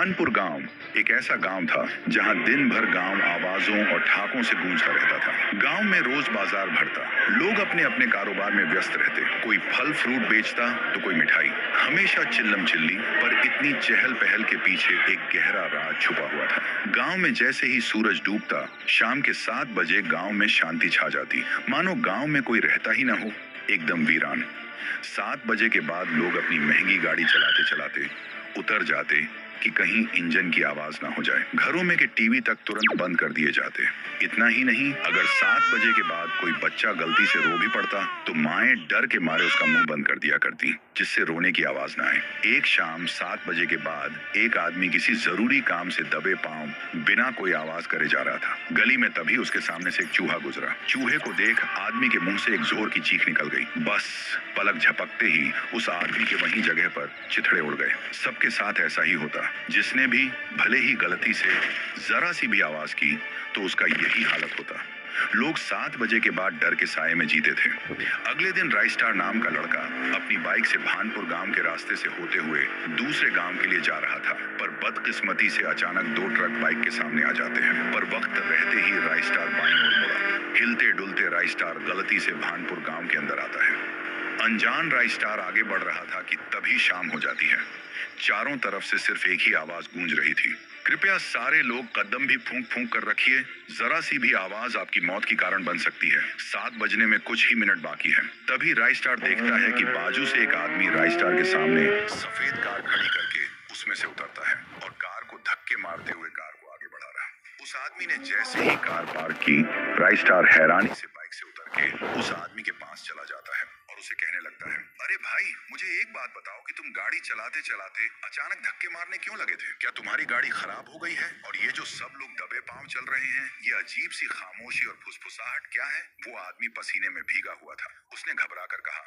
भानपुर गांव एक ऐसा गांव था जहां दिन भर गांव आवाजों और ठाकों से गूंजता रहता था। गांव में रोज बाजार भरता, लोग अपने अपने कारोबार में व्यस्त रहते। कोई फल फ्रूट बेचता तो कोई मिठाई। हमेशा चिल्लम चिल्ली, पर इतनी चहल पहल के पीछे एक गहरा राज छुपा हुआ था। गांव में जैसे ही सूरज डूबता, शाम के 7 बजे गांव में शांति छा जाती, मानो गांव में कोई रहता ही ना हो, एकदम वीरान। 7 बजे के बाद लोग अपनी महंगी गाड़ी चलाते चलाते उतर जाते कि कहीं इंजन की आवाज ना हो जाए। घरों में के टीवी तक तुरंत बंद कर दिए जाते। इतना ही नहीं, अगर 7 बजे के बाद कोई बच्चा गलती से रो भी पड़ता तो माएं डर के मारे उसका मुंह बंद कर दिया करती, जिससे रोने की आवाज ना आए। एक शाम 7 बजे के बाद एक आदमी किसी जरूरी काम से दबे पांव बिना कोई आवाज करे जा रहा था। गली में तभी उसके सामने से एक चूहा गुजरा। चूहे को देख आदमी के मुंह से एक जोर की चीख निकल गई। बस पलक झपकते ही उस आदमी के वहीं जगह पर चिथड़े उड़ गए। सबके साथ ऐसा ही होता। जिसने भी भले ही गलती से जरा सी भी आवाज की तो उसका यही हालत होता। लोग 7 बजे के बाद डर के साए में जीते थे। अगले दिन राइस्टार नाम का लड़का अपनी बाइक से भानपुर गांव के रास्ते से होते हुए दूसरे गांव के लिए जा रहा था, पर बदकिस्मती से अचानक 2 ट्रक बाइक के सामने आ जाते हैं। पर वक्त रहते ही राइस्टार बाईं ओर मुड़ा। हिलते डुलते राइस्टार गलती से भानपुर गांव के अंदर आता है। अनजान राइस्टार आगे बढ़ रहा था कि तभी शाम हो जाती है। चारों तरफ से सिर्फ एक ही आवाज गूंज रही थी, कृपया सारे लोग कदम भी फूंक फूंक कर रखिए, जरा सी भी आवाज आपकी मौत की कारण बन सकती है। 7 बजने में कुछ ही मिनट बाकी है। तभी राइस्टार देखता है कि बाजू से एक आदमी राइस्टार के सामने सफेद कार खड़ी करके उसमें से उतरता है और कार को धक्के मारते हुए कार को आगे बढ़ा रहा है। उस आदमी ने जैसे ही कार पार्क की, राइस्टार हैरानी से बाइक से उतर के उस आदमी के पास चला जाता है और उसे कहने लगता है, अरे भाई, मुझे एक बात बताओ कि तुम गाड़ी चलाते चलाते अचानक धक्के मारने क्यों लगे थे? क्या तुम्हारी गाड़ी खराब हो गई है? और ये जो सब लोग दबे पांव चल रहे हैं, ये अजीब सी खामोशी और फुसफुसाहट क्या है? वो आदमी पसीने में भीगा हुआ था। उसने घबरा कर कहा,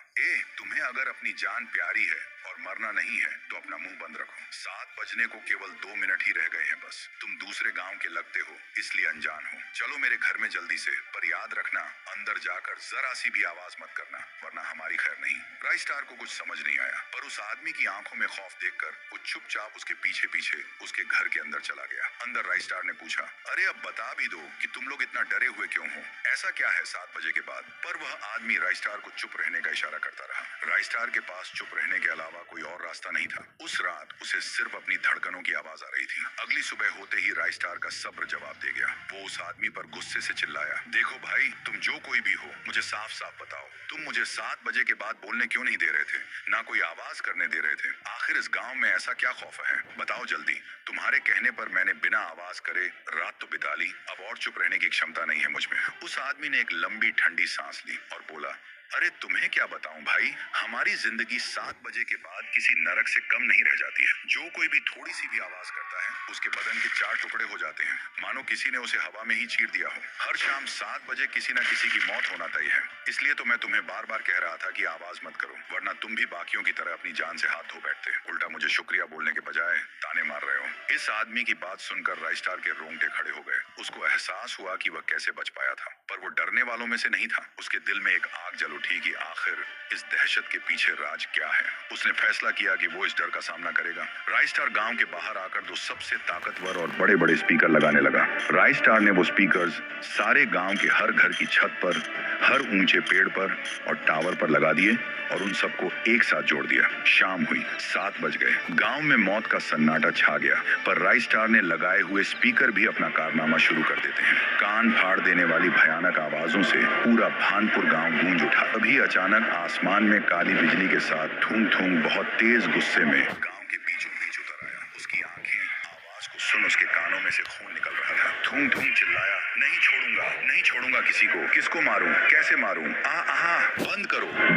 तुम्हें अगर अपनी जान प्यारी है और मरना नहीं है तो अपना मुंह बंद रखो। 7 बजने को केवल 2 मिनट ही रह गए हैं बस। तुम दूसरे गांव के लगते हो, इसलिए अनजान हो। चलो मेरे घर में जल्दी से, पर याद रखना अंदर जाकर जरा सी भी आवाज मत करना, वरना हमारी खैर नहीं। राइस्टार को कुछ समझ नहीं आया, पर उस आदमी की आंखों में खौफ देखकर वो चुपचाप उसके पीछे पीछे उसके घर के अंदर चला गया। अंदर राइस्टार ने पूछा, अरे अब बता भी दो कि तुम लोग इतना डरे हुए क्यों हो? ऐसा क्या है 7 बजे के बाद? पर वह आदमी राइस्टार को चुप रहने का इशारा करता रहा। राइस्टार के पास चुप रहने के अलावा कोई और रास्ता नहीं था। उस रात उसे सिर्फ अपनी धड़कनों की आवाज आ रही थी। अगली सुबह होते ही राइस्टार का सब्र जवाब दे गया। वो उस आदमी पर गुस्से से चिल्लाया, देखो भाई, तुम जो कोई भी हो, मुझे साफ साफ बताओ, तुम मुझे 7 बजे के बाद बोलने क्यों नहीं दे रहे थे? ना कोई आवाज करने दे रहे थे? आखिर इस गांव में ऐसा क्या खौफ है? बताओ जल्दी। तुम्हारे कहने पर मैंने बिना आवाज करे रात तो बिता ली, अब और चुप रहने की क्षमता नहीं है मुझ में। उस आदमी ने एक लंबी ठंडी सांस ली और बोला, अरे तुम्हें क्या बताऊं भाई, हमारी जिंदगी 7 बजे के बाद किसी नरक से कम नहीं रह जाती है। जो कोई भी थोड़ी सी भी आवाज करता है, उसके बदन के 4 टुकड़े हो जाते हैं, मानो किसी ने उसे हवा में ही चीर दिया हो। हर शाम 7 बजे किसी न किसी की मौत होना तय है। इसलिए तो मैं तुम्हें बार बार कह रहा था कि आवाज मत करो, वरना तुम भी बाकियों की तरह अपनी जान से हाथ धो बैठते। उल्टा मुझे शुक्रिया बोलने के बजाय ताने मार रहे हो। इस आदमी की बात सुनकर राइस्टार के रोंगटे खड़े हो गए। उसको एहसास हुआ कि वह कैसे बच पाया था, पर वो डरने वालों में से नहीं था। उसके दिल में एक आग जल उठी कि आखिर इस दहशत के पीछे राज क्या है। उसने फैसला किया कि वो इस डर का सामना करेगा। राइस्टार गांव के बाहर आकर 2 सबसे ताकतवर और बड़े बड़े स्पीकर लगाने लगा। राइस्टार ने वो स्पीकर्स सारे गांव के हर घर की छत पर, हर ऊंचे पेड़ पर और टावर पर लगा दिए और उन सबको एक साथ जोड़ दिया। शाम हुई, 7 बज गए। गांव में मौत का सन्नाटा छा गया, पर राइस्टार ने लगाए हुए स्पीकर भी अपना कारनामा शुरू कर देते हैं। कान फाड़ देने वाली भयानक आवाजों से पूरा भानपुर गांव गूंज उठा। अभी अचानक आसमान में काली बिजली के साथ थूम थूम बहुत तेज गुस्से में गांव के बीचों बीच उतर आया। उसकी आंखें आवाज को सुन उसके कानों में से खून निकल रहा था। थूम थूम चिल्लाया, नहीं छोड़ूंगा, नहीं छोड़ूंगा किसी को। किसको मारूं, कैसे मारूं?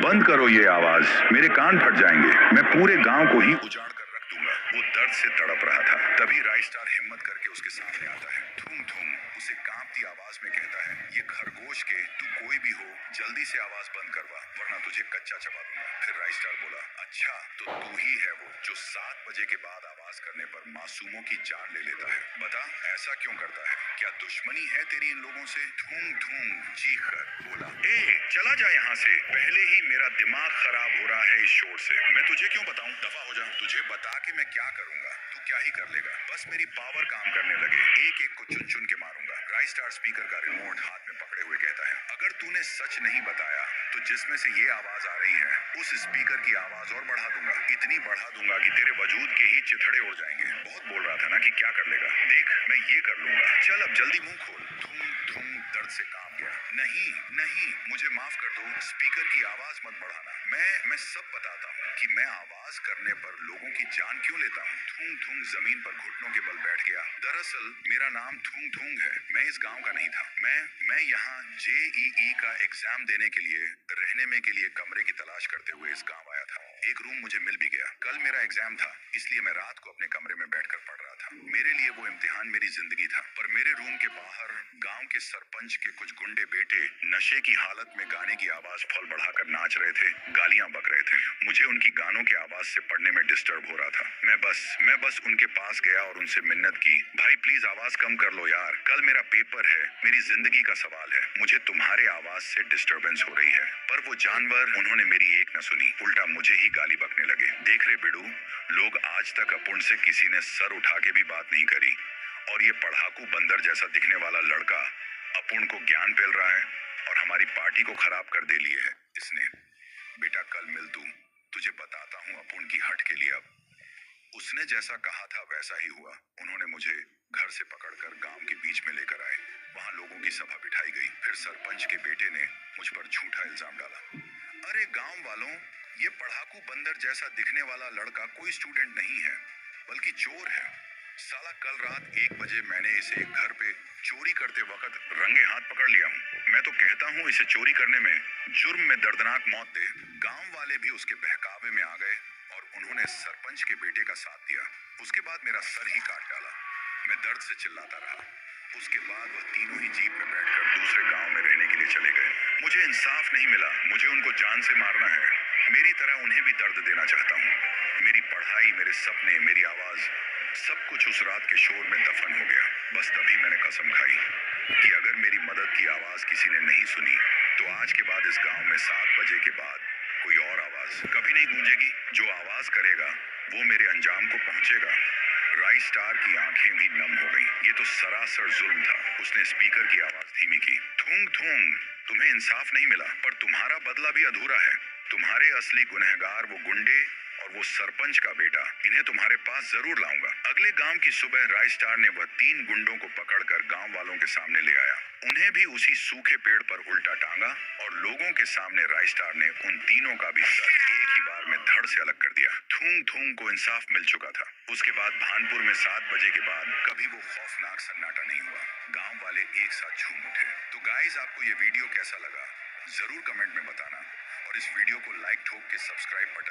बंद करो ये आवाज, मेरे कान फट जाएंगे। मैं पूरे गांव को ही उजाड़ कर रख दूंगा। वो दर्द से तड़प रहा था। तभी राइस्टार हिम्मत करके उसके सामने आता है। थूम थूम उसे कांपती आवाज में कहता है, ये खरगोश के तू कोई भी हो, जल्दी से आवाज बंद करवा, वरना तुझे कच्चा चबा दूंगा। फिर राइस्टार बोला, अच्छा तो तू ही है वो जो 7 बजे के बाद आवाज आवाज करने पर मासूमों की जान ले लेता है। बता ऐसा क्यों करता है? क्या दुश्मनी है तेरी इन लोगों से? धूम धूम चीख कर बोला, ए चला जा यहाँ से, पहले ही मेरा दिमाग खराब हो रहा है इस शोर से। मैं तुझे क्यों बताऊं? दफा हो जा। तुझे बता के मैं क्या करूंगा? तू क्या ही कर लेगा? बस मेरी पावर काम करने लगे, एक एक को चुन चुन के मारूंगा। राइस्टार स्पीकर का रिमोट हाथ में पकड़े हुए कहता है, अगर तूने सच नहीं बताया तो जिसमें से ये आवाज आ रही है उस स्पीकर की आवाज और बढ़ा दूंगा, इतनी बढ़ा दूंगा कि तेरे वजूद के ही चिथड़े उड़ जाएंगे। बहुत बोल रहा था ना कि क्या कर लेगा, देख मैं ये कर लूंगा, चल अब जल्दी मुंह खोल। धूम धूम दर्द से कांप गया। नहीं नहीं, मुझे माफ कर दो, स्पीकर की आवाज मत बढ़ाना। मैं सब बताता हूँ कि मैं आवाज करने पर लोगों की जान क्यों लेता हूँ। थूंग थूंग जमीन पर घुटनों के बल बैठ गया। दरअसल मेरा नाम थूंग थूंग है। मैं इस गांव का नहीं था। मैं यहाँ JEE का एग्जाम देने के लिए रहने के लिए कमरे की तलाश करते हुए इस गांव आया था। एक रूम मुझे मिल भी गया। कल मेरा एग्जाम था, इसलिए मैं रात को अपने कमरे में बैठकर पढ़ रहा था। मेरे लिए वो इम्तिहान मेरी जिंदगी था। पर मेरे रूम के बाहर गांव के सरपंच के कुछ गुंडे बेटे नशे की हालत में गाने की आवाज फौल बढ़ाकर नाच रहे थे, गालियां बक रहे थे। मुझे उनकी गानों की आवाज से पढ़ने में डिस्टर्ब हो रहा था। मैं बस उनके पास गया और उनसे मिन्नत की, भाई प्लीज आवाज कम कर लो यार, कल मेरा पेपर है, मेरी जिंदगी का सवाल है, मुझे तुम्हारे आवाज से डिस्टर्बेंस हो रही है। पर वो जानवर, उन्होंने मेरी एक न सुनी, उल्टा मुझे ही गाली बकने लगे। देख रहे बिडू, लोग आज तक अपुन से किसी ने सर उठा के भी बात नहीं करी, और ये पढ़ाकू बंदर जैसा दिखने वाला लड़का अपुन को ज्ञान पेल रहा है और हमारी पार्टी को खराब कर दे लिए है इसने। बेटा कल मिल तू, तुझे बताता हूँ अपुन की हट के लिए। अब उसने जैसा कहा था वैसा ही हुआ। उन्होंने मुझे घर से पकड़कर गांव के बीच में लेकर आए। वहां लोगों की सभा बिठाई गई। फिर सरपंच के बेटे ने मुझ पर झूठा इल्जाम डाला। अरे गांव वालों, ये पढ़ाकू बंदर जैसा दिखने वाला लड़का कोई स्टूडेंट नहीं है, बल्कि चोर है। साला कल रात 1 बजे मैंने इसे एक घर पे चोरी करते वक्त रंगे हाथ पकड़ लिया हूँ। मैं तो कहता हूँ इसे चोरी करने में, जुर्म में दर्दनाक मौत दे। गांव वाले भी उसके बहकावे में आ गए और उन्होंने सरपंच के बेटे का साथ दिया। उसके बाद मेरा सर ही काट डाला। मैं दर्द से चिल्लाता रहा। उसके बाद वह तीनों ही जीप में बैठकर दूसरे गांव में रहने के लिए चले गए। मुझे इंसाफ नहीं मिला, मुझे उनको जान से मारना है। मेरी तरह उन्हें भी दर्द देना चाहता हूँ। मेरी पढ़ाई, मेरे सपने, मेरी आवाज, सब कुछ उस रात के शोर में दफन हो गया। बस तभी मैंने कसम खाई कि अगर मेरी मदद की आवाज किसी ने नहीं सुनी तो आज के बाद इस गांव में 7 बजे के बाद कोई और आवाज कभी नहीं गूंजेगी। जो आवाज करेगा वो मेरे अंजाम को पहुंचेगा। राइस्टार की आंखें भी नम हो गईं। ये तो सरासर जुल्म था। उसने स्पीकर की आवाज धीमी की। थूंग थूंग, तुम्हें इंसाफ नहीं मिला, पर तुम्हारा बदला भी अधूरा है। तुम्हारे असली गुनहगार वो गुंडे और वो सरपंच का बेटा, इन्हें तुम्हारे पास जरूर लाऊंगा। अगले गांव की सुबह राइस्टार ने वह 3 गुंडों को पकड़कर गांव वालों के सामने ले आया। उन्हें भी उसी सूखे पेड़ पर उल्टा टांगा और लोगों के सामने राइस्टार ने उन तीनों का भी सर एक ही बार में धड़ से अलग कर दिया। थूंग थूंग को इंसाफ मिल चुका था। उसके बाद भानपुर में 7 बजे के बाद कभी वो खौफनाक सन्नाटा नहीं हुआ। गांव वाले एक साथ झूम उठे। तो गाइस, आपको ये वीडियो कैसा लगा जरूर कमेंट में बताना, और इस वीडियो को लाइक ठोक के सब्सक्राइब बटन